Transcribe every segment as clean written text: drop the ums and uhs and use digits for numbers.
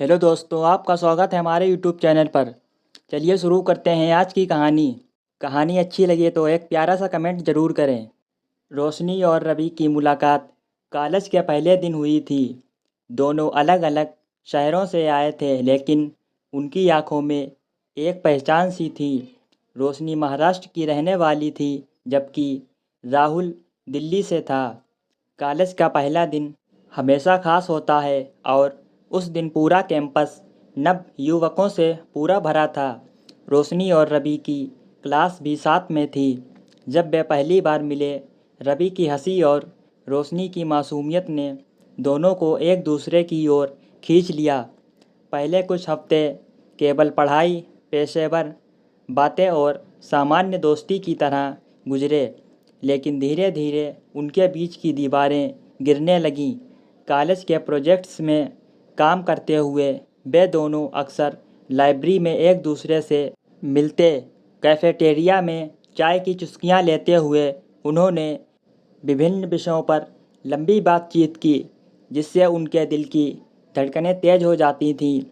Hello दोस्तों, आपका स्वागत है हमारे यूट्यूब चैनल पर। चलिए शुरू करते हैं आज की कहानी। कहानी अच्छी लगे तो एक प्यारा सा कमेंट ज़रूर करें। रोशनी और रवि की मुलाकात कॉलेज के पहले दिन हुई थी। दोनों अलग अलग शहरों से आए थे, लेकिन उनकी आंखों में एक पहचान सी थी। रोशनी महाराष्ट्र की रहने वाली थी, जबकि राहुल दिल्ली से था। कॉलेज का पहला दिन हमेशा खास होता है और उस दिन पूरा कैंपस नव युवकों से पूरा भरा था। रोशनी और रवि की क्लास भी साथ में थी। जब वे पहली बार मिले, रवि की हंसी और रोशनी की मासूमियत ने दोनों को एक दूसरे की ओर खींच लिया। पहले कुछ हफ्ते केवल पढ़ाई, पेशेवर बातें और सामान्य दोस्ती की तरह गुजरे, लेकिन धीरे धीरे उनके बीच की दीवारें गिरने लगीं। कॉलेज के प्रोजेक्ट्स में काम करते हुए वे दोनों अक्सर लाइब्रेरी में एक दूसरे से मिलते। कैफेटेरिया में चाय की चुस्कियां लेते हुए उन्होंने विभिन्न विषयों पर लंबी बातचीत की, जिससे उनके दिल की धड़कनें तेज हो जाती थीं।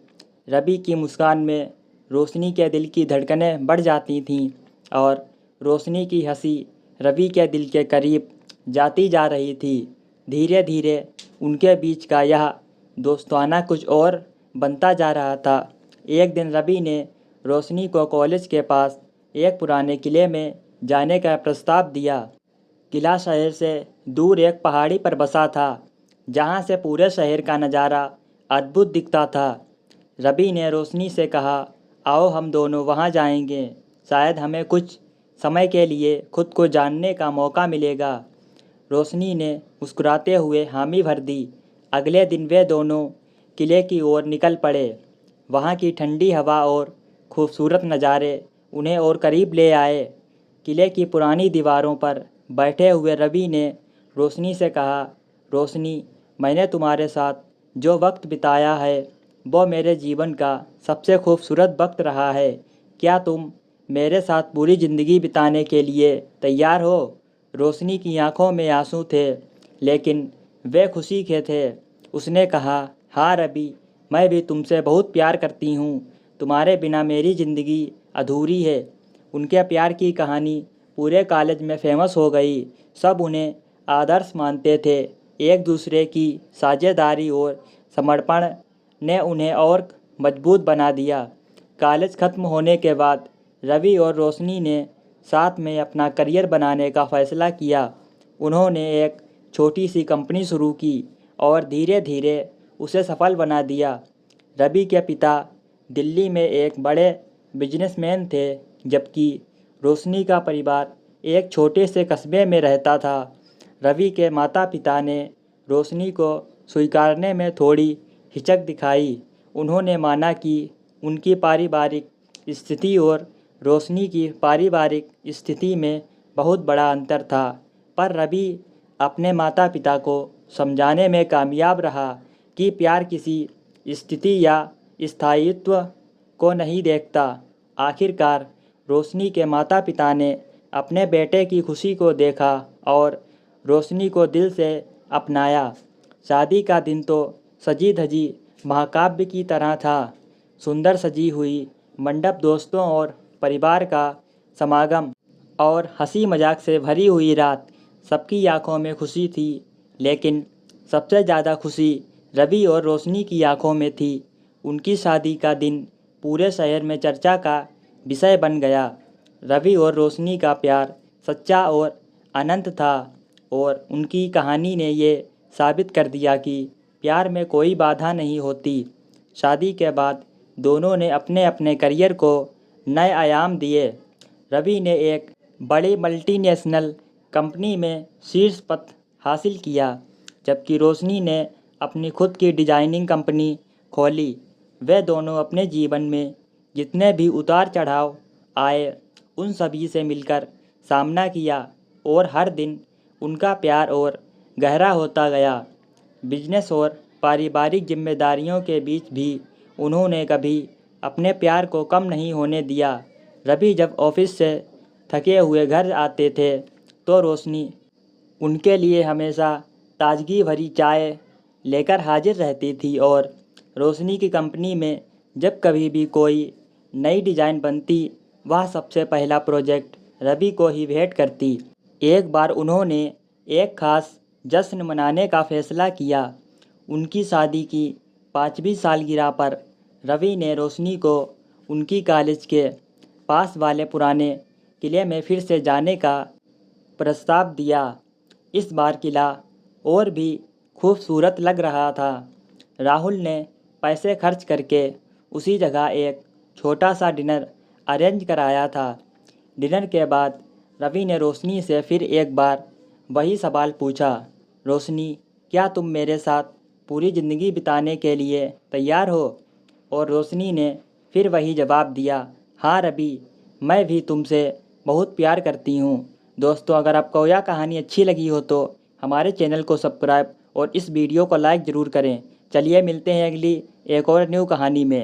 रवि की मुस्कान में रोशनी के दिल की धड़कनें बढ़ जाती थीं और रोशनी की हंसी रवि के दिल के करीब जाती जा रही थी। धीरे धीरे उनके बीच का यह दोस्ताना कुछ और बनता जा रहा था। एक दिन रवि ने रोशनी को कॉलेज के पास एक पुराने किले में जाने का प्रस्ताव दिया। किला शहर से दूर एक पहाड़ी पर बसा था, जहाँ से पूरे शहर का नज़ारा अद्भुत दिखता था। रवि ने रोशनी से कहा, आओ हम दोनों वहाँ जाएंगे। शायद हमें कुछ समय के लिए खुद को जानने का मौका मिलेगा। रोशनी ने मुस्कुराते हुए हामी भर दी। अगले दिन वे दोनों किले की ओर निकल पड़े। वहाँ की ठंडी हवा और खूबसूरत नज़ारे उन्हें और करीब ले आए। किले की पुरानी दीवारों पर बैठे हुए रवि ने रोशनी से कहा, रोशनी, मैंने तुम्हारे साथ जो वक्त बिताया है वो मेरे जीवन का सबसे खूबसूरत वक्त रहा है। क्या तुम मेरे साथ पूरी ज़िंदगी बिताने के लिए तैयार हो? रोशनी की आंखों में आंसू थे, लेकिन वे खुशी के थे। उसने कहा, हाँ रवि, मैं भी तुमसे बहुत प्यार करती हूँ। तुम्हारे बिना मेरी ज़िंदगी अधूरी है। उनके प्यार की कहानी पूरे कॉलेज में फेमस हो गई। सब उन्हें आदर्श मानते थे। एक दूसरे की साझेदारी और समर्पण ने उन्हें और मजबूत बना दिया। कॉलेज ख़त्म होने के बाद रवि और रोशनी ने साथ में अपना करियर बनाने का फ़ैसला किया। उन्होंने एक छोटी सी कंपनी शुरू की और धीरे धीरे उसे सफल बना दिया। रवि के पिता दिल्ली में एक बड़े बिजनेसमैन थे, जबकि रोशनी का परिवार एक छोटे से कस्बे में रहता था। रवि के माता पिता ने रोशनी को स्वीकारने में थोड़ी हिचक दिखाई। उन्होंने माना कि उनकी पारिवारिक स्थिति और रोशनी की पारिवारिक स्थिति में बहुत बड़ा अंतर था, पर रवि अपने माता पिता को समझाने में कामयाब रहा कि प्यार किसी स्थिति या स्थायित्व को नहीं देखता। आखिरकार रोशनी के माता पिता ने अपने बेटे की खुशी को देखा और रोशनी को दिल से अपनाया। शादी का दिन तो सजी धजी महाकाव्य की तरह था। सुंदर सजी हुई मंडप, दोस्तों और परिवार का समागम और हंसी मजाक से भरी हुई रात। सबकी आंखों में खुशी थी, लेकिन सबसे ज़्यादा खुशी रवि और रोशनी की आंखों में थी। उनकी शादी का दिन पूरे शहर में चर्चा का विषय बन गया। रवि और रोशनी का प्यार सच्चा और अनंत था, और उनकी कहानी ने ये साबित कर दिया कि प्यार में कोई बाधा नहीं होती। शादी के बाद दोनों ने अपने अपने करियर को नए आयाम दिए। रवि ने एक बड़ी मल्टीनेशनल कंपनी में शीर्ष पद हासिल किया, जबकि रोशनी ने अपनी खुद की डिजाइनिंग कंपनी खोली। वे दोनों अपने जीवन में जितने भी उतार चढ़ाव आए, उन सभी से मिलकर सामना किया, और हर दिन उनका प्यार और गहरा होता गया। बिजनेस और पारिवारिक जिम्मेदारियों के बीच भी उन्होंने कभी अपने प्यार को कम नहीं होने दिया। रवि जब ऑफिस से थके हुए घर आते थे, तो रोशनी उनके लिए हमेशा ताजगी भरी चाय लेकर हाजिर रहती थी, और रोशनी की कंपनी में जब कभी भी कोई नई डिज़ाइन बनती, वह सबसे पहला प्रोजेक्ट रवि को ही भेंट करती। एक बार उन्होंने एक ख़ास जश्न मनाने का फ़ैसला किया। उनकी शादी की 5वीं सालगिरह पर रवि ने रोशनी को उनकी कॉलेज के पास वाले पुराने किले में फिर से जाने का प्रस्ताव दिया। इस बार किला और भी खूबसूरत लग रहा था। राहुल ने पैसे खर्च करके उसी जगह एक छोटा सा डिनर अरेंज कराया था। डिनर के बाद रवि ने रोशनी से फिर एक बार वही सवाल पूछा, रोशनी, क्या तुम मेरे साथ पूरी ज़िंदगी बिताने के लिए तैयार हो? और रोशनी ने फिर वही जवाब दिया, हाँ रवि, मैं भी तुमसे बहुत प्यार करती हूँ। दोस्तों, अगर आपको यह कहानी अच्छी लगी हो तो हमारे चैनल को सब्सक्राइब और इस वीडियो को लाइक ज़रूर करें। चलिए मिलते हैं अगली एक और न्यू कहानी में।